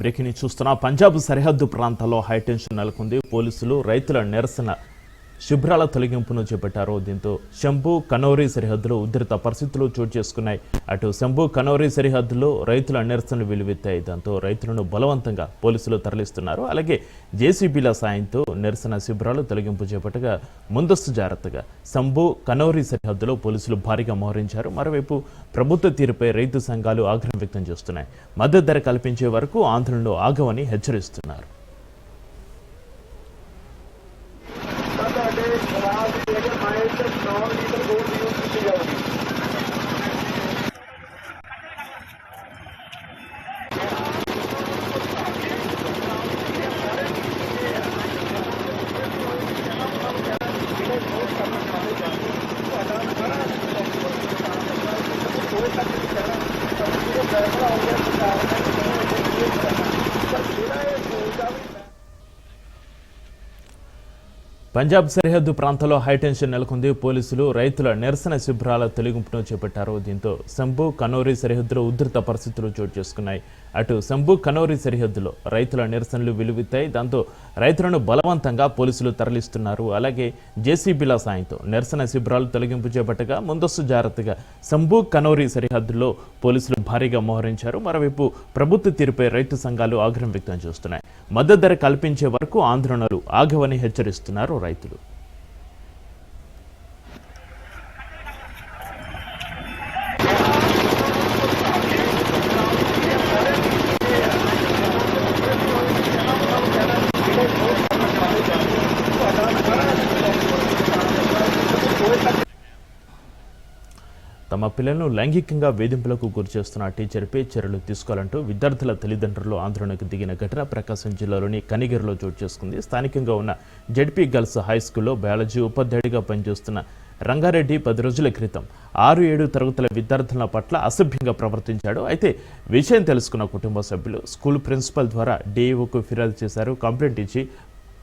Breaking news చూస్తున్నా. పంజాబ్ సరిహద్దు ప్రాంతాల్లో హైటెన్షన్ నెలకొంది. పోలీసులు రైతుల నిరసన శిబిరాల తొలగింపును చేపట్టారు. దీంతో శంభు కనౌరి సరిహద్దులో ఉధృత పరిస్థితులు చోటు చేసుకున్నాయి. అటు శంభు కనౌరి సరిహద్దులో రైతుల నిరసనలు వెలువెత్తాయి. దాంతో రైతులను బలవంతంగా పోలీసులు తరలిస్తున్నారు. అలాగే జేసీబీల సాయంతో నిరసన శిబిరాలు తొలగింపు చేపట్టగా ముందస్తు జాగ్రత్తగా శంభు కనౌరి సరిహద్దులో పోలీసులు భారీగా మోహరించారు. మరోవైపు ప్రభుత్వ తీరుపై రైతు సంఘాలు ఆగ్రహం వ్యక్తం చేస్తున్నాయి. మద్దతు ధర కల్పించే వరకు ఆందోళనలు ఆగవని హెచ్చరిస్తున్నారు. పంజాబ్ సరిహద్దు ప్రాంతంలో హైటెన్షన్ నెలకొంది. పోలీసులు రైతుల నిరసన శిబిరాల తొలగింపును చేపట్టారు. దీంతో శంభు కనౌరి సరిహద్దులో ఉధృత పరిస్థితులు చోటు చేసుకున్నాయి. అటు శంభు కనౌరి సరిహద్దులో రైతుల నిరసనలు వెలువెత్తాయి. దాంతో రైతులను బలవంతంగా పోలీసులు తరలిస్తున్నారు. అలాగే జేసీబీల సాయంతో నిరసన శిబిరాలు తొలగింపు చేపట్టగా ముందస్తు జాగ్రత్తగా శంభు కనౌరి సరిహద్దులో పోలీసులు భారీగా మోహరించారు. మరోవైపు ప్రభుత్వ తీరుపై రైతు సంఘాలు ఆగ్రహం వ్యక్తం చేస్తున్నాయి. మద్దతు ధర కల్పించే వరకు ఆందోళనలు ఆగవని హెచ్చరిస్తున్నారు రైతులు. తమ పిల్లలను లైంగికంగా వేధింపులకు గురిచేస్తున్న టీచర్పై చర్యలు తీసుకోవాలంటూ విద్యార్థుల తల్లిదండ్రులు ఆందోళనకు దిగిన ఘటన ప్రకాశం జిల్లాలోని కనిగిరిలో చోటు చేసుకుంది. స్థానికంగా ఉన్న జెడ్పీ గర్ల్స్ హై స్కూల్లో బయాలజీ ఉపాధ్యాయుడిగా పనిచేస్తున్న రంగారెడ్డి 10 రోజుల క్రితం 6-7 తరగతుల విద్యార్థుల పట్ల అసభ్యంగా ప్రవర్తించాడు. అయితే విషయం తెలుసుకున్న కుటుంబ సభ్యులు స్కూల్ ప్రిన్సిపల్ ద్వారా డీఈఓకు ఫిర్యాదు చేశారు. కంప్లైంట్ ఇచ్చి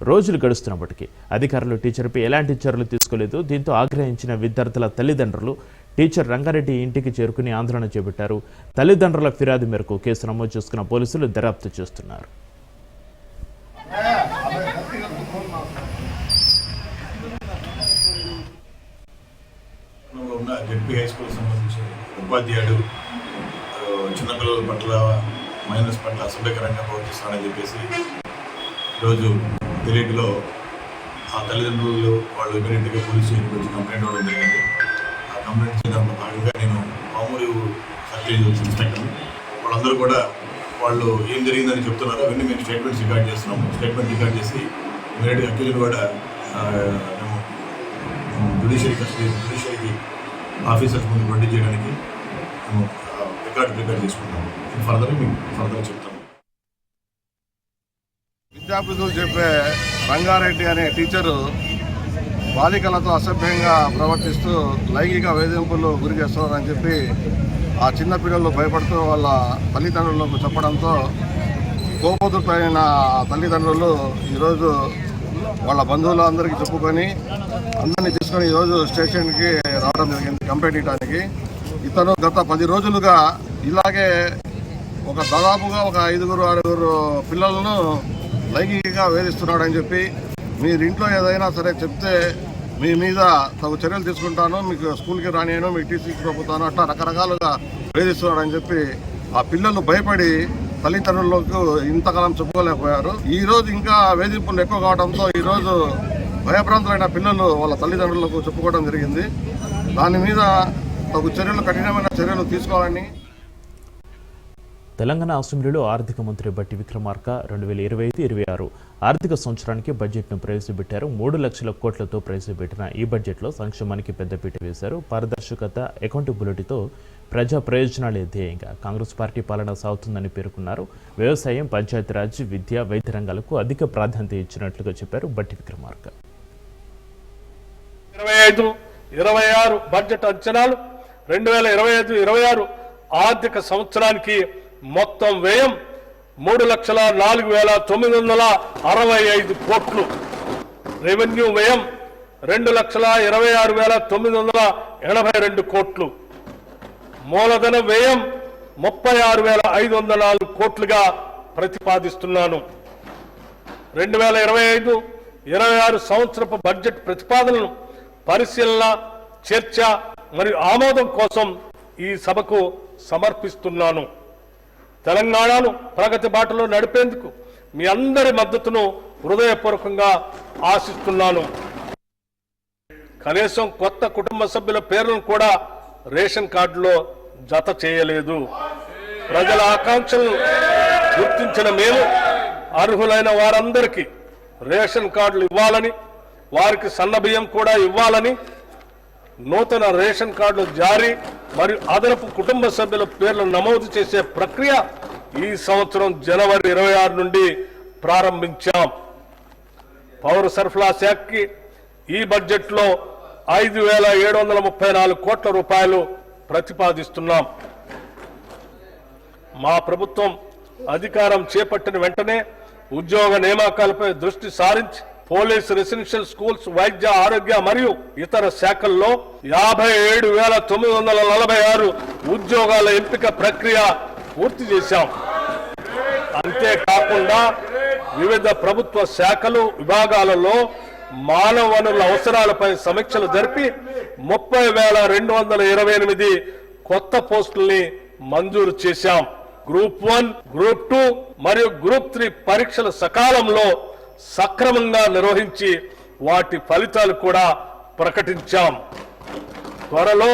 రోజులు గడుస్తున్నప్పటికీ అధికారులు టీచర్పై ఎలాంటి చర్యలు తీసుకోలేదు. దీంతో ఆగ్రహించిన విద్యార్థుల తల్లిదండ్రులు టీచర్ రంగారెడ్డి ఇంటికి చేరుకుని ఆందోళన చేపట్టారు. తల్లిదండ్రుల ఫిర్యాదు మేరకు కేసు నమోదు చేసుకున్న పోలీసులు దర్యాప్తు చేస్తున్నారు. జెడ్పీ హై స్కూల్ సంబంధించి ఉపాధ్యాయుడు చిన్నపిల్లల పట్ల మైనర్స్ పట్ల అసభ్యకరంగా ప్రవర్తిస్తానని చెప్పేసి ఈరోజు తెలియకలో ఆ తల్లిదండ్రులు వాళ్ళు ఇమీడియట్గా పోలీస్ స్టేషన్కి వచ్చి కంప్లైంట్ ఇవ్వడం జరిగింది. ఆ కంప్లైంట్ చేయడంలో భాగంగా నేను మామూలు సర్కిల్ ఇన్స్పెక్టర్ వాళ్ళందరూ కూడా వాళ్ళు ఏం జరిగిందని చెప్తున్నారు. అవన్నీ మేము స్టేట్మెంట్స్ రికార్డ్ చేస్తున్నాము. స్టేట్మెంట్ రికార్డ్ చేసి ఇమీడియట్గా అక్యూజ్డ్ కూడా మేము జ్యుడిషియరీకి ఆఫీసర్స్ ముందు ప్రొడ్యూస్ చేయడానికి మేము రికార్డ్ ప్రిపేర్ చేసుకుంటాము. ఫర్దర్ చెప్తాము. విద్యార్థులు చెప్పే రంగారెడ్డి అనే టీచరు బాలికలతో అసభ్యంగా ప్రవర్తిస్తూ లైంగిక వేధింపులు గురి చేస్తున్నారని చెప్పి ఆ చిన్నపిల్లలు భయపడుతూ వాళ్ళ తల్లిదండ్రులకు చెప్పడంతో కోపతులైన తల్లిదండ్రులు ఈరోజు వాళ్ళ బంధువులు అందరికీ చెప్పుకొని అందరినీ తీసుకొని ఈరోజు స్టేషన్కి రావడం జరిగింది కంప్లైంట్ ఇవ్వడానికి. ఇతను గత 10 రోజులుగా ఇలాగే దాదాపుగా 5-6 పిల్లలను లైంగికంగా వేధిస్తున్నాడని చెప్పి మీరు ఇంట్లో ఏదైనా సరే చెప్తే మీ మీద తగు చర్యలు తీసుకుంటాను, మీకు స్కూల్కి రానియను, మీకు టీసీకి పంపుతాను, అట్లా రకరకాలుగా వేధిస్తున్నాడని చెప్పి ఆ పిల్లలు భయపడి తల్లిదండ్రులకు ఇంతకాలం చెప్పుకోలేకపోయారు. ఈరోజు ఇంకా వేధింపులు ఎక్కువ కావడంతో ఈరోజు భయభ్రాంతులైన పిల్లలు వాళ్ళ తల్లిదండ్రులకు చెప్పుకోవడం జరిగింది. దాని మీద తగు చర్యలు కఠినమైన చర్యలు తీసుకోవాలని తెలంగాణ అసెంబ్లీలో ఆర్థిక మంత్రి బట్టి విక్రమార్క 2025-26 ఆర్థిక సంవత్సరానికి బడ్జెట్ను ప్రవేశపెట్టారు. 3 లక్షల కోట్లతో ప్రవేశపెట్టిన ఈ బడ్జెట్లో సంక్షేమానికి పెద్దపీట వేశారు. పారదర్శకత, అకౌంటబిలిటీతో ప్రజా ప్రయోజనాలే ధ్యేయంగా కాంగ్రెస్ పార్టీ పాలన సాగుతుందని పేర్కొన్నారు. వ్యవసాయం, పంచాయతీరాజ్, విద్య, వైద్య రంగాలకు అధిక ప్రాధాన్యత ఇచ్చినట్లుగా చెప్పారు బట్టి విక్రమార్క. 25-26 బడ్జెట్ అంచనాలు 2025-26 ఆర్థిక సంవత్సరానికి మొత్తం వ్యయం 3,04,965 కోట్లు. రెవెన్యూ వ్యయం 2,26,982 కోట్లు. మూలధన వ్యయం 36,504 కోట్లుగా ప్రతిపాదిస్తున్నాను. 2025-26 సంవత్సరపు బడ్జెట్ ప్రతిపాదనలను పరిశీలన, చర్చ మరియు ఆమోదం కోసం ఈ సభకు సమర్పిస్తున్నాను. తెలంగాణను ప్రగతి బాటలో నడిపేందుకు మీ అందరి మద్దతును హృదయపూర్వకంగా ఆశిస్తున్నాను. కనీసం కొత్త కుటుంబ సభ్యుల పేర్లను కూడా రేషన్ కార్డులో జత చేయలేదు. ప్రజల ఆకాంక్షలను గుర్తించిన మేము అర్హులైన వారందరికీ రేషన్ కార్డులు ఇవ్వాలని, వారికి సన్నబియ్యం కూడా ఇవ్వాలని, నూతన రేషన్ కార్డులు జారీ మరియు అదనపు కుటుంబ సభ్యుల పేర్లు నమోదు చేసే ప్రక్రియ ఈ సంవత్సరం జనవరి 26 నుండి ప్రారంభించాం. పౌర సరఫరా శాఖకి ఈ బడ్జెట్లో 5,734 కోట్ల రూపాయలు ప్రతిపాదిస్తున్నాం. మా ప్రభుత్వం అధికారం చేపట్టిన వెంటనే ఉద్యోగ నియామకాలపై దృష్టి సారించి పోలీస్, రెసిడెన్షియల్ స్కూల్స్, వైద్య, ఆరోగ్య మరియు ఇతర శాఖల్లో 57,946 ఉద్యోగాల ఎంపిక ప్రక్రియ పూర్తి చేశాం. అంతేకాకుండా వివిధ ప్రభుత్వ శాఖలు, విభాగాలలో మానవ వనరుల అవసరాలపై సమీక్షలు జరిపి 30,228 కొత్త పోస్టుల్ని మంజూరు చేశాం. గ్రూప్ 1, గ్రూప్ 2 మరియు గ్రూప్ 3 పరీక్షల సకాలంలో సక్రమంగా నిర్వహించి వాటి ఫలితాలు కూడా ప్రకటించాం. త్వరలో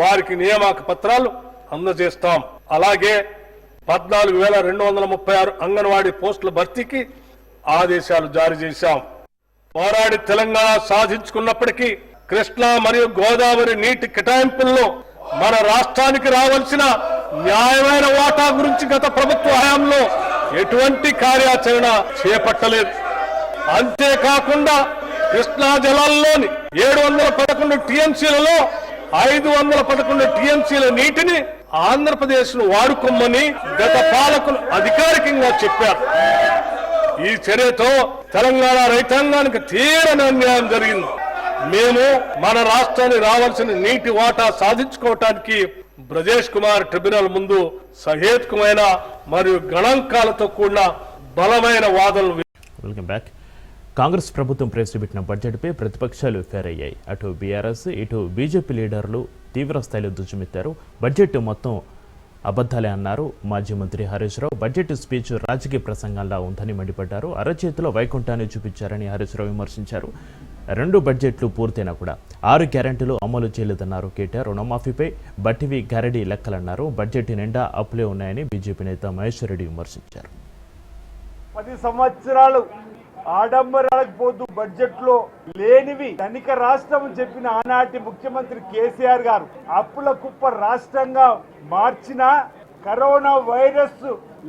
వారికి నియామక పత్రాలు అందజేస్తాం. అలాగే 14,236 అంగన్వాడీ పోస్టుల భర్తీకి ఆదేశాలు జారీ చేశాం. పోరాడి తెలంగాణ సాధించుకున్నప్పటికీ కృష్ణా మరియు గోదావరి నీటి కేటాయింపుల్లో మన రాష్ట్రానికి రావాల్సిన న్యాయమైన వాటా గురించి గత ప్రభుత్వ హయాంలో ఎటువంటి కార్యాచరణ చేపట్టలేదు. అంతేకాకుండా కృష్ణా జలాల్లోని 711 టీఎంసీలలో 511 టీఎంసీల నీటిని ఆంధ్రప్రదేశ్ ను వాడుకోమని గత పాలకులు అధికారికంగా చెప్పారు. ఈ చర్యతో తెలంగాణ రైతాంగానికి తీవ్ర అన్యాయం జరిగింది. మేము మన రాష్ట్రానికి రావాల్సిన నీటి వాటా సాధించుకోవటానికి బ్రజేష్ కుమార్ ట్రిబ్యునల్ ముందు సహేతుకమైన మరియు గణాంకాలతో కూడిన బలమైన వాదనలు. Welcome back. కాంగ్రెస్ ప్రభుత్వం ప్రవేశపెట్టిన బడ్జెట్పై ప్రతిపక్షాలు ఫేర్ అయ్యాయి. అటు బీఆర్ఎస్, ఇటు బీజేపీ లీడర్లు తీవ్ర స్థాయిలో దుజ్జుమెత్తారు. బడ్జెట్ మొత్తం అబద్ధాలే అన్నారు మాజీ మంత్రి హరీష్ రావు. బడ్జెట్ స్పీచ్ రాజకీయ ప్రసంగంలా ఉందని మండిపడ్డారు. అరచేతిలో వైకుంఠాన్ని చూపించారని హరీష్ రావు విమర్శించారు. 2 బడ్జెట్లు పూర్తయినా కూడా 6 గ్యారెంటీలు అమలు చేయలేదన్నారు కేటీఆర్. రుణమాఫీపై బట్టివి గారడీ లెక్కలన్నారు. బడ్జెట్ నిండా అప్పులే ఉన్నాయని బీజేపీ నేత మహేశ్వర్ రెడ్డి విమర్శించారు. 10 సంవత్సరాలు ఆడంబరాలకు పోతూ బడ్జెట్ లో లేనివి ధనిక రాష్ట్రం చెప్పిన ఆనాటి ముఖ్యమంత్రి కేసీఆర్ గారు అప్పుల కుప్ప రాష్ట్రంగా మార్చిన కరోనా వైరస్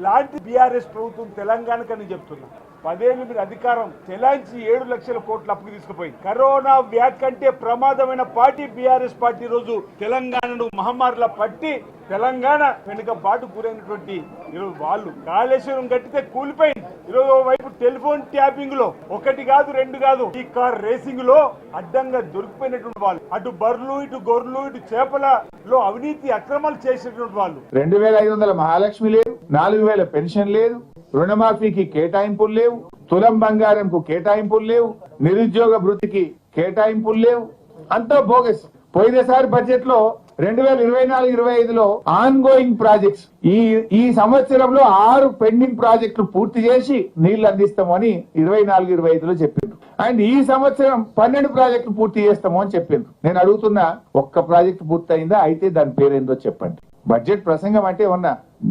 లాంటి బీఆర్ఎస్ ప్రభుత్వం తెలంగాణకని చెప్తున్నా. 10 ఏళ్ళు మీరు అధికారం చెలాయించి 7 లక్షల కోట్ల అప్పుకు తీసుకుపోయింది. కరోనా వ్యాధి కంటే ప్రమాదమైన పార్టీ బీఆర్ఎస్ పార్టీ రోజు తెలంగాణను మహమ్మారిలా పట్టి తెలంగాణ వెనుక బాటు గురైనటువంటి ఈరోజు వాళ్ళు కాళేశ్వరం కట్టితే కూలిపోయింది. ఈరోజు వైపు టెలిఫోన్ ట్యాపింగ్ లో 1 కాదు 2 కాదు ఈ కార్ రేసింగ్ లో అడ్డంగా దొరికిపోయినటువంటి వాళ్ళు, అటు బర్లు, ఇటు గొర్రెలు, ఇటు చేపలలో అవినీతి అక్రమాలు చేసినటువంటి వాళ్ళు. 2,500 మహాలక్ష్మి లేదు, 4,000 పెన్షన్ లేదు, రుణమాఫీకి కేటాయింపులు లేవు, తులం బంగారంకు కేటాయింపులు లేవు, నిరుద్యోగ భృతికి కేటాయింపులు లేవు, అంతా బోగస్. పోయినసారి బడ్జెట్ లో 2024-25లో ఆన్ గోయింగ్ ప్రాజెక్ట్స్ ఈ సంవత్సరంలో 6 పెండింగ్ ప్రాజెక్టులు పూర్తి చేసి నీళ్లు అందిస్తామని 24-25లో చెప్పిండ్రు. అండ్ ఈ సంవత్సరం 12 ప్రాజెక్టులు పూర్తి చేస్తాము అని చెప్పిండ్రు. నేను అడుగుతున్నా, ఒక్క ప్రాజెక్టు పూర్తయిందా? అయితే దాని పేరేందో చెప్పండి. బడ్జెట్ ప్రసంగం అంటే ఉన్న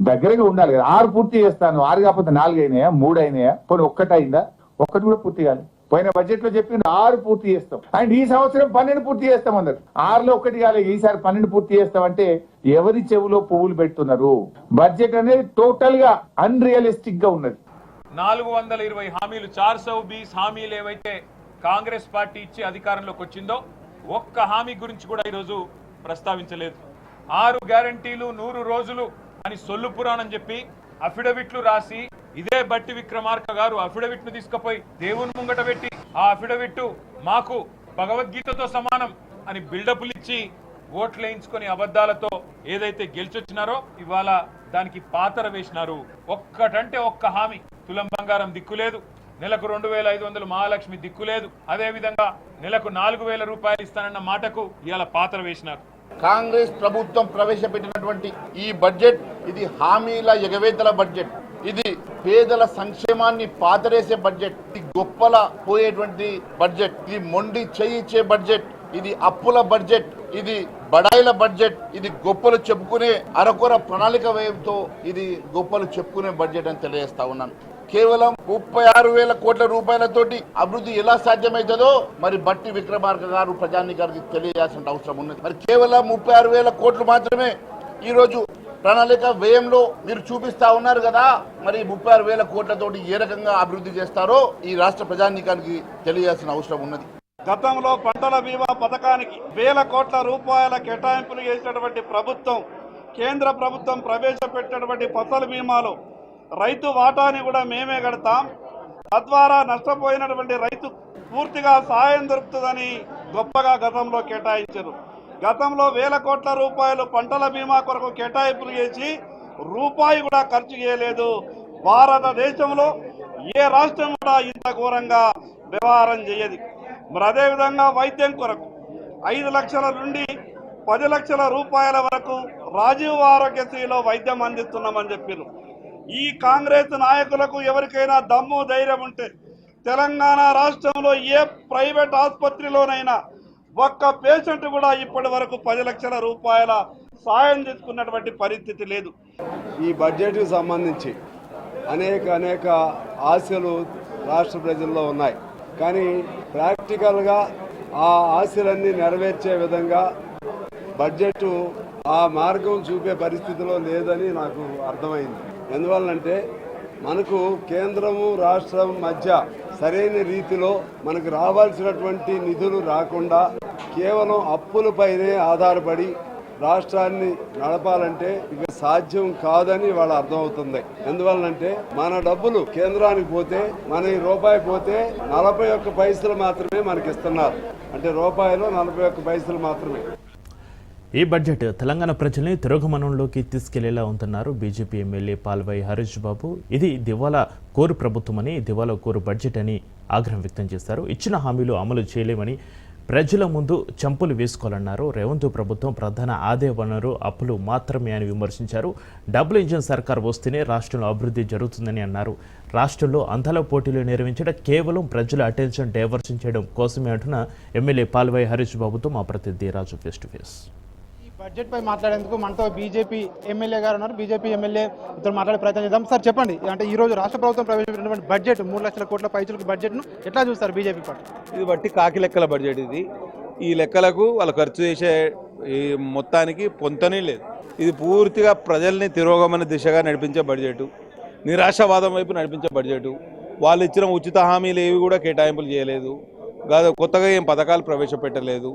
దగ్గరగా ఉండాలి కదా. 6 పూర్తి చేస్తాను, 6 కాకపోతే 4 అయినాయా, 3 అయినాయా, పోనీ 1 అయిందా? 1 కూడా పూర్తి కాదు. పోయిన బడ్జెట్ లో చెప్పింది 6 పూర్తి చేస్తాం, అండ్ ఈ సంవత్సరం 12 పూర్తి చేస్తాం అన్నారు. 6లో 1 కాలేదు, ఈసారి 12 పూర్తి చేస్తామంటే ఎవరి చెవులో పువ్వులు పెడుతున్నారు? బడ్జెట్ అనేది టోటల్ గా అన్రియలిస్టిక్ గా ఉన్నది. 420 హామీలు, 420 హామీలు ఏవైతే కాంగ్రెస్ పార్టీ ఇచ్చి అధికారంలోకి వచ్చిందో ఒక్క హామీ గురించి కూడా ఈరోజు ప్రస్తావించలేదు. 6 గ్యారంటీలు 100 రోజులు అని సొల్లు పురాణం చెప్పి అఫిడవిట్లు రాసి, ఇదే బట్టి విక్రమార్క గారు అఫిడవిట్ ను తీసుకుపోయి దేవుని ముంగట పెట్టి ఆ అఫిడవిట్ మాకు భగవద్గీతతో సమానం అని బిల్డప్లు ఇచ్చి ఓట్లు వేయించుకొని అబద్ధాలతో ఏదైతే గెలిచొచ్చినారో ఇవాళ దానికి పాతర వేసినారు. ఒక్కటంటే ఒక్క హామీ, తులం బంగారం దిక్కులేదు, నెలకు 2500 మహాలక్ష్మి దిక్కులేదు, అదేవిధంగా నెలకు 4000 రూపాయలు ఇస్తానన్న మాటకు ఇవాళ పాతర వేసినారు. కాంగ్రెస్ ప్రభుత్వం ప్రవేశపెట్టినటువంటి ఈ బడ్జెట్ ఇది హామీల ఎగవేతల బడ్జెట్, ఇది పేదల సంక్షేమాన్ని పాతరేసే బడ్జెట్, ఇది గొప్పల పోయేటువంటి బడ్జెట్, ఇది మొండి చేయిచ్చే బడ్జెట్, ఇది అప్పుల బడ్జెట్, ఇది బడాయిల బడ్జెట్, ఇది గొప్పలు చెప్పుకునే అరకొర ప్రణాళిక వ్యయంతో ఇది గొప్పలు చెప్పుకునే బడ్జెట్ అని తెలియజేస్తా ఉన్నాను. కేవలం 36,000 కోట్ల రూపాయలతోటి అభివృద్ధి ఎలా సాధ్యమవుతుందో మరి బట్టి విక్రమార్క గారు ప్రజానికి తెలియజేయాల్సిన అవసరం ఉన్నది. మరి కేవలం 36,000 కోట్లు మాత్రమే ఈరోజు ప్రణాళిక వ్యయంలో మీరు చూపిస్తా ఉన్నారు కదా, మరి 36,000 కోట్లతోటి ఏ రకంగా అభివృద్ధి చేస్తారో ఈ రాష్ట్ర ప్రజానీకానికి తెలియాల్సిన అవసరం ఉన్నది. గతంలో పంటల బీమా పథకానికి 1000 కోట్ల రూపాయల కేటాయింపులు చేసినటువంటి ప్రభుత్వం, కేంద్ర ప్రభుత్వం ప్రవేశపెట్టినటువంటి ఫసల్ బీమాలో రైతు వాటాని కూడా మేమే కడతాం, తద్వారా నష్టపోయినటువంటి రైతు పూర్తిగా సాయం దొరుకుతుందని గొప్పగా గతంలో కేటాయించారు. గతంలో 1000 కోట్ల రూపాయలు పంటల బీమా కొరకు కేటాయింపులు చేసి రూపాయి కూడా ఖర్చు చేయలేదు. భారతదేశంలో ఏ రాష్ట్రం కూడా ఇంత ఘోరంగా వ్యవహారం చేయదు. మరి అదేవిధంగా వైద్యం కొరకు 5 లక్షల నుండి 10 లక్షల రూపాయల వరకు రాజీవ్ ఆరోగ్యశ్రీలో వైద్యం అందిస్తున్నామని చెప్పారు. ఈ కాంగ్రెస్ నాయకులకు ఎవరికైనా దమ్ము ధైర్యం ఉంటే తెలంగాణ రాష్ట్రంలో ఏ ప్రైవేట్ ఆసుపత్రిలోనైనా ఒక్క పేషెంట్ కూడా ఇప్పటి వరకు 10 లక్షల రూపాయల సాయం తీసుకున్నటువంటి పరిస్థితి లేదు. ఈ బడ్జెట్కు సంబంధించి అనేక ఆశలు రాష్ట్ర ప్రజల్లో ఉన్నాయి. కానీ ప్రాక్టికల్గా ఆ ఆశలన్నీ నెరవేర్చే విధంగా బడ్జెట్ ఆ మార్గం చూపే పరిస్థితిలో లేదని నాకు అర్థమైంది. ఎందువల్లంటే మనకు కేంద్రము రాష్ట్రం మధ్య సరైన రీతిలో మనకు రావాల్సినటువంటి నిధులు రాకుండా కేవలం అప్పులపైనే ఆధారపడి రాష్ట్రాన్ని నడపాలంటే ఇక సాధ్యం కాదని వాళ్ళ అర్థమవుతుంది. ఎందువల్లంటే మన డబ్బులు కేంద్రానికి పోతే మన రూపాయి పోతే 41 పైసలు మాత్రమే మనకి ఇస్తున్నారు. అంటే రూపాయలు 41 పైసలు మాత్రమే. ఈ బడ్జెట్ తెలంగాణ ప్రజల్ని తిరోగమనంలోకి తీసుకెళ్లేలా ఉంటున్నారు బీజేపీ ఎమ్మెల్యే పాల్వాయి హరీష్ బాబు. ఇది దివాలా కోరు ప్రభుత్వమని, దివాలా కోరు బడ్జెట్ అని ఆగ్రహం వ్యక్తం చేశారు. ఇచ్చిన హామీలు అమలు చేయలేమని ప్రజల ముందు చంపులు వేసుకోవాలన్నారు. రేవంత్ ప్రభుత్వం ప్రధాన ఆదాయ వనరు అప్పులు మాత్రమే అని విమర్శించారు. డబుల్ ఇంజిన్ సర్కార్ వస్తేనే రాష్ట్రంలో అభివృద్ధి జరుగుతుందని అన్నారు. రాష్ట్రంలో అందాల పోటీలు నిర్వహించడం కేవలం ప్రజల అటెన్షన్ డైవర్షన్ చేయడం కోసమే అంటున్న ఎమ్మెల్యే పాల్వాయి హరీష్ బాబుతో మా ప్రతినిధి రాజు ఫేస్ టు ఫేస్. బడ్జెట్ పై మాట్లాడేందుకు మనతో బీజేపీ ఎమ్మెల్యే గారు ఉన్నారు. బీజేపీ ఎమ్మెల్యే ఇద్దరు మాట్లాడే ప్రయత్నం చేద్దాం. సార్ చెప్పండి, అంటే ఈ రోజు రాష్ట్ర ప్రభుత్వం ప్రవేశపెట్టినటువంటి బడ్జెట్ 3 లక్షల కోట్ల పైచులకు బడ్జెట్ను ఎట్లా చూస్తారు బీజేపీ పార్టీ? ఇది బట్టి కాకి లెక్కల బడ్జెట్ ఇది. ఈ లెక్కలకు వాళ్ళు ఖర్చు చేసే ఈ మొత్తానికి పొంతనే లేదు. ఇది పూర్తిగా ప్రజల్ని తిరోగమన దిశగా నడిపించే బడ్జెట్, నిరాశావాదం వైపు నడిపించే బడ్జెట్. వాళ్ళు ఇచ్చిన ఉచిత హామీలు ఏవి కూడా కేటాయింపులు చేయలేదు, కొత్తగా ఏం పథకాలు ప్రవేశపెట్టలేదు.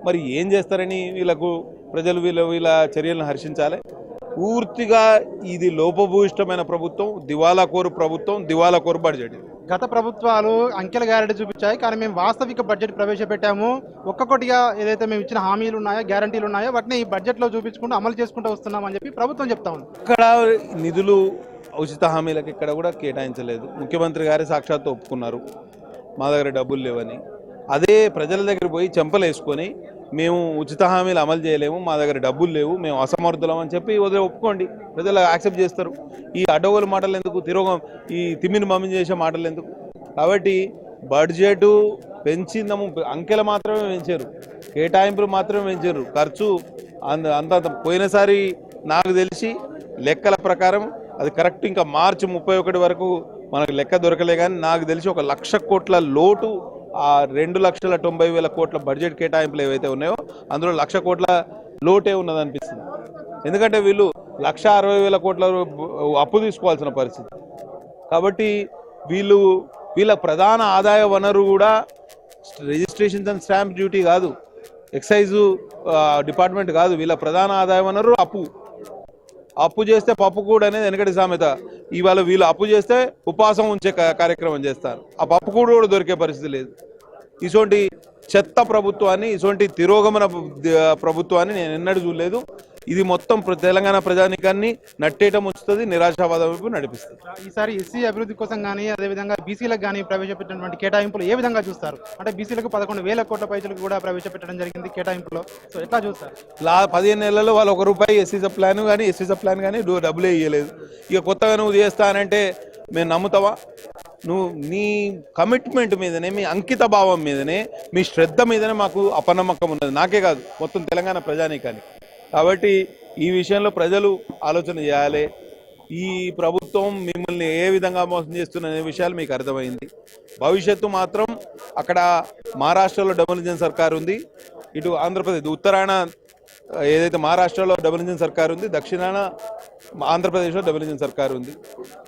మరి ఏం చేస్తారని వీళ్ళకు ప్రజలు వీళ్ళ చర్యలను హర్షించాలి. పూర్తిగా ఇది లోపభూయిష్టమైన ప్రభుత్వం, దివాలా కోరు ప్రభుత్వం, దివాలా కోరు బడ్జెట్. గత ప్రభుత్వాలు అంకెల గ్యారెంటీ చూపించాయి, కానీ మేము వాస్తవిక బడ్జెట్ ప్రవేశపెట్టాము. ఒక్కొక్కటిగా ఏదైతే మేము ఇచ్చిన హామీలు ఉన్నాయో, గ్యారంటీలు ఉన్నాయో వాటిని ఈ బడ్జెట్లో చూపించుకుంటూ అమలు చేసుకుంటూ వస్తున్నామని చెప్పి ప్రభుత్వం చెప్తా ఉంది. ఇక్కడ నిధులు ఉచిత హామీలకు ఇక్కడ కూడా కేటాయించలేదు. ముఖ్యమంత్రి గారే సాక్షాత్తు ఒప్పుకున్నారు మా దగ్గర డబ్బులు లేవని. అదే ప్రజల దగ్గర పోయి చెంపలు వేసుకొని మేము ఉచిత హామీలు అమలు చేయలేము, మా దగ్గర డబ్బులు లేవు, మేము అసమర్థులం అని చెప్పి ఒప్పుకోండి, ప్రజలు యాక్సెప్ట్ చేస్తారు. ఈ అడ్డగోలు మాటలు ఎందుకు, ఈ తిమ్మిని మమ్మి చేసే మాటలు ఎందుకు? కాబట్టి బడ్జెట్ పెంచిందము, అంకెలు మాత్రమే పెంచారు, కేటాయింపులు మాత్రమే పెంచారు. ఖర్చు అంత పోయినసారి నాకు తెలిసి లెక్కల ప్రకారం అది కరెక్ట్. ఇంకా మార్చి 31 వరకు మనకు లెక్క దొరకలే, కానీ నాకు తెలిసి 1 లక్ష కోట్ల లోటు ఆ 2,90,000 కోట్ల బడ్జెట్ కేటాయింపులు ఏవైతే ఉన్నాయో అందులో 1 లక్ష కోట్ల లోటే ఉన్నదనిపిస్తుంది. ఎందుకంటే వీళ్ళు 1,60,000 కోట్ల అప్పు తీసుకోవాల్సిన పరిస్థితి. కాబట్టి వీళ్ళ ప్రధాన ఆదాయ వనరు కూడా రిజిస్ట్రేషన్ అండ్ స్టాంప్ డ్యూటీ కాదు, ఎక్సైజ్ డిపార్ట్మెంట్ కాదు. వీళ్ళ ప్రధాన ఆదాయ వనరు అప్పు చేస్తే పప్పు కూడా అనేది వెనకటి సామెత. ఇవాళ వీళ్ళు అప్పు చేస్తే ఉపవాసం ఉంచే కార్యక్రమం చేస్తారు. ఆ పప్పు కూడా దొరికే పరిస్థితి లేదు. ఇటువంటి చెత్త ప్రభుత్వాన్ని, ఇటువంటి తిరోగమన ప్రభుత్వాన్ని నేను ఎన్నడూ చూడలేదు. ఇది మొత్తం తెలంగాణ ప్రజానికాన్ని నట్టేట ముంచుతుంది, నిరాశావాదం వైపు నడిపిస్తుంది. ఈసారి ఎస్సీ అభివృద్ధి కోసం కానీ అదేవిధంగా బీసీలకు కానీ ప్రవేశపెట్టినటువంటి కేటాయింపులు ఏ విధంగా చూస్తారు? అంటే బీసీలకు 11,000 కోట్ల పైసలకు కూడా ప్రవేశపెట్టడం జరిగింది కేటాయింపులో. సో ఎట్లా చూస్తారు? 15 నెలల్లో వాళ్ళు ₹1 ఎస్సీ సబ్ ప్లాన్ కానీ డబ్బులే ఇవ్వలేదు. ఇక కొత్తగా నువ్వు చేస్తానంటే మేము నమ్ముతావా? నువ్వు నీ కమిట్మెంట్ మీదనే, మీ అంకిత భావం మీదనే, మీ శ్రద్ధ మీదనే మాకు అపనమ్మకం ఉన్నది. నాకే కాదు, మొత్తం తెలంగాణ ప్రజానీకానికి. కాబట్టి ఈ విషయంలో ప్రజలు ఆలోచన చేయాలి. ఈ ప్రభుత్వం మిమ్మల్ని ఏ విధంగా మోసం చేస్తున్న విషయాలు మీకు అర్థమైంది. భవిష్యత్తు మాత్రం అక్కడ మహారాష్ట్రలో డబుల్ ఇంజిన్ సర్కార్ ఉంది, ఇటు ఆంధ్రప్రదేశ్ ఉత్తరాన ఏదైతే మహారాష్ట్రలో డబుల్ ఇంజిన్ సర్కార్ ఉంది, దక్షిణాన ఆంధ్రప్రదేశ్లో డబుల్ ఇంజిన్ సర్కార్ ఉంది.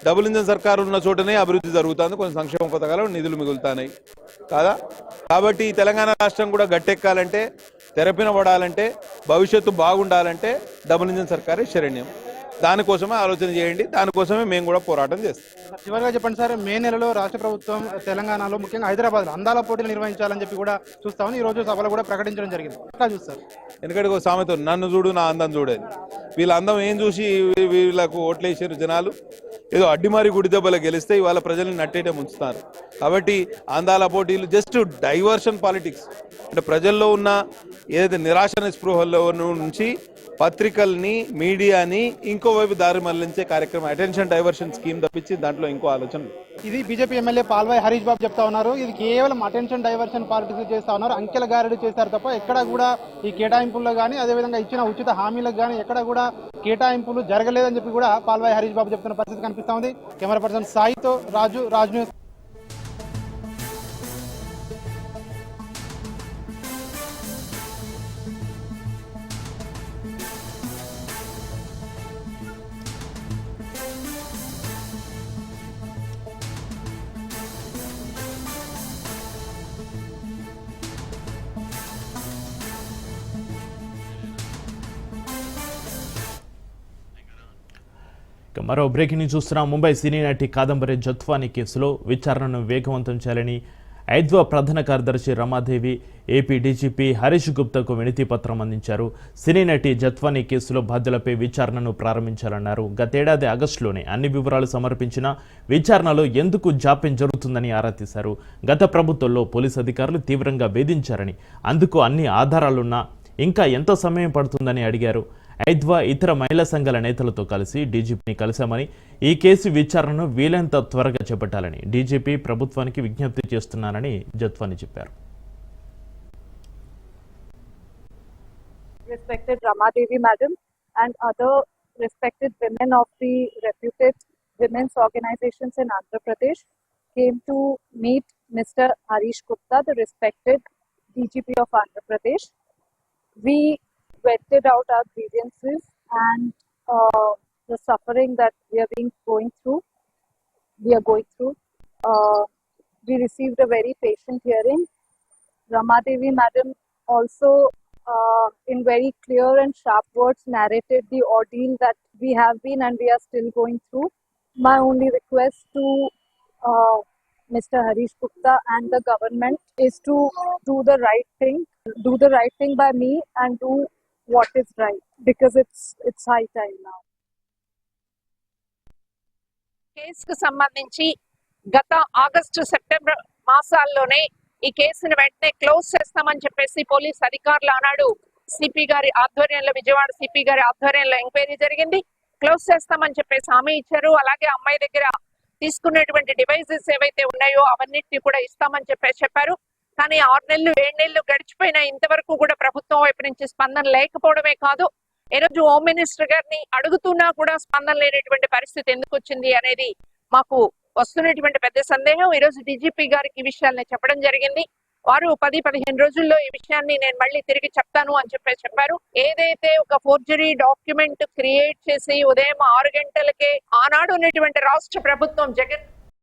డబుల్ ఇంజిన్ సర్కార్ ఉన్న చోటనే అభివృద్ధి జరుగుతుంది, కొన్ని సంక్షేమ పథకాలు నిధులు మిగులుతున్నాయి కాదా. కాబట్టి తెలంగాణ రాష్ట్రం కూడా గట్టెక్కాలంటే, తెరపిన పడాలంటే, భవిష్యత్తు బాగుండాలంటే డబుల్ ఇంజిన్ సర్కారే శరణ్యం. దానికోసమే ఆలోచన చేయండి, దానికోసమే మేము కూడా పోరాటం చేస్తాం. చివరిగా చెప్పండి సార్, మే నెలలో రాష్ట్ర ప్రభుత్వం తెలంగాణలో ముఖ్యంగా హైదరాబాద్లో అందాల పోటీలు నిర్వహించాలని చెప్పి కూడా చూస్తామని ఈ రోజు సభలో కూడా ప్రకటించడం జరిగింది. ఎట్లా చూస్తారు? ఎందుకంటే ఒక సామెత, నన్ను చూడు నా అందం చూడని. వీళ్ళ అందం ఏం చూసి వీళ్ళకు ఓట్లేసారు జనాలు? ఏదో అడ్డిమారి గుడి దెబ్బలు గెలిస్తే ఇవాళ ప్రజల్ని నట్టేటే ముంచుతారు. కాబట్టి అందాల పోటీలు జస్ట్ డైవర్షన్ పాలిటిక్స్. అంటే ప్రజల్లో ఉన్న ఏదైతే నిరాశ నిస్పృహల్లో నుంచి పత్రికల్ని, మీడియాని ఇంకోవైపు దారి మళ్లించే కార్యక్రమం, అటెన్షన్ డైవర్షన్ స్కీమ్ తప్పించి దాంట్లో ఇంకో ఆలోచన. ఇది బీజేపీ ఎమ్మెల్యే పాల్వాయి హరీష్ బాబు చెప్తా ఉన్నారు. ఇది కేవలం అటెన్షన్ డైవర్షన్ పాలిటిక్స్ చేస్తా ఉన్నారు, అంకెల గారెడు చేస్తారు తప్ప ఎక్కడ కూడా ఈ కేటాయింపుల్లో కానీ అదేవిధంగా ఇచ్చిన ఉచిత హామీలకు కానీ ఎక్కడ కూడా కేటాయింపులు జరగలేదని చెప్పి కూడా పాల్వాయి హరీష్ బాబు చెప్తున్న పరిస్థితి కనిపిస్తా ఉంది. కెమెరా పర్సన్ సాయితో రాజు న్యూస్. మరో బ్రేకింగ్ న్యూస్ చూస్తున్నాం. ముంబై సినీ నటి కాదంబరి జత్వానీ కేసులో విచారణను వేగవంతం చేయాలని ఐద్వా ప్రధాన కార్యదర్శి రమాదేవి ఏపీ డీజీపీ హరీష్ గుప్తాకు వినతి పత్రం అందించారు. సినీ నటి జత్వానీ కేసులో బాధ్యులపై విచారణను ప్రారంభించాలన్నారు. గతేడాది ఆగస్టులోనే అన్ని వివరాలు సమర్పించిన విచారణలో ఎందుకు జాప్యం జరుగుతుందని ఆరా తీశారు. గత ప్రభుత్వంలో పోలీసు అధికారులు తీవ్రంగా వేధించారని, అందుకు అన్ని ఆధారాలున్నా ఇంకా ఎంత సమయం పడుతుందని అడిగారు. ఐద్వా ఇతర మహిళా సంఘాల నేతలతో కలిసి డీజీపీని కలిశామని, ఈ కేసు విచారణను వీలైనంత త్వరగా చేపట్టాలని డీజీపీ ప్రభుత్వానికి విజ్ఞప్తి చేస్తున్నారని జత్వానీ చెప్పారు. Respected Ramadevi Madam and other respected women of the reputed women's organizations in Andhra Pradesh came to meet Mr. Harish Gupta, the respected DGP of Andhra Pradesh. We vetted out our grievances and the suffering that we are going through. We received a very patient hearing. Ramadevi Madam also, in very clear and sharp words, narrated the ordeal that we have been and we are still going through. My only request to Mr. Harish Gupta and the government is to do the right thing by me and do what is right, because it's high time now. కేసుకు సంబంధించి గత August September మాసాల్లోనే ఈ కేసును వెంటనే close చేస్తామని చెప్పేసి police అధికారులు ఆనాడు సిపి గారి ఆధ్వర్యంలో, విజయవాడ సిపి గారి ఆధ్వర్యంలో ఎంక్వైరీ జరిగింది. క్లోజ్ చేస్తామని చెప్పేసి హామీ ఇచ్చారు. అలాగే అమ్మాయి దగ్గర తీసుకున్నటువంటి డివైజెస్ ఏవైతే ఉన్నాయో అవన్నిటిని కూడా ఇస్తామని చెప్పారు. కానీ 6 నెలలు 7 నెలలు గడిచిపోయినా ఇంతవరకు కూడా ప్రభుత్వం వైపు నుంచి స్పందన లేకపోవడమే కాదు, ఈ రోజు హోమ్ మినిస్టర్ గారిని అడుగుతున్నా కూడా స్పందన లేనటువంటి పరిస్థితి ఎందుకు వచ్చింది అనేది మాకు వస్తున్నటువంటి పెద్ద సందేహం. ఈ రోజు డీజీపీ గారికి ఈ విషయాల్ని చెప్పడం జరిగింది. వారు 10-15 రోజుల్లో ఈ విషయాన్ని నేను మళ్ళీ తిరిగి చెప్తాను అని చెప్పారు. ఏదైతే ఒక ఫోర్జరీ డాక్యుమెంట్ క్రియేట్ చేసి ఉదయం 6 గంటలకే ఆనాడు ఉన్నటువంటి రాష్ట్ర ప్రభుత్వం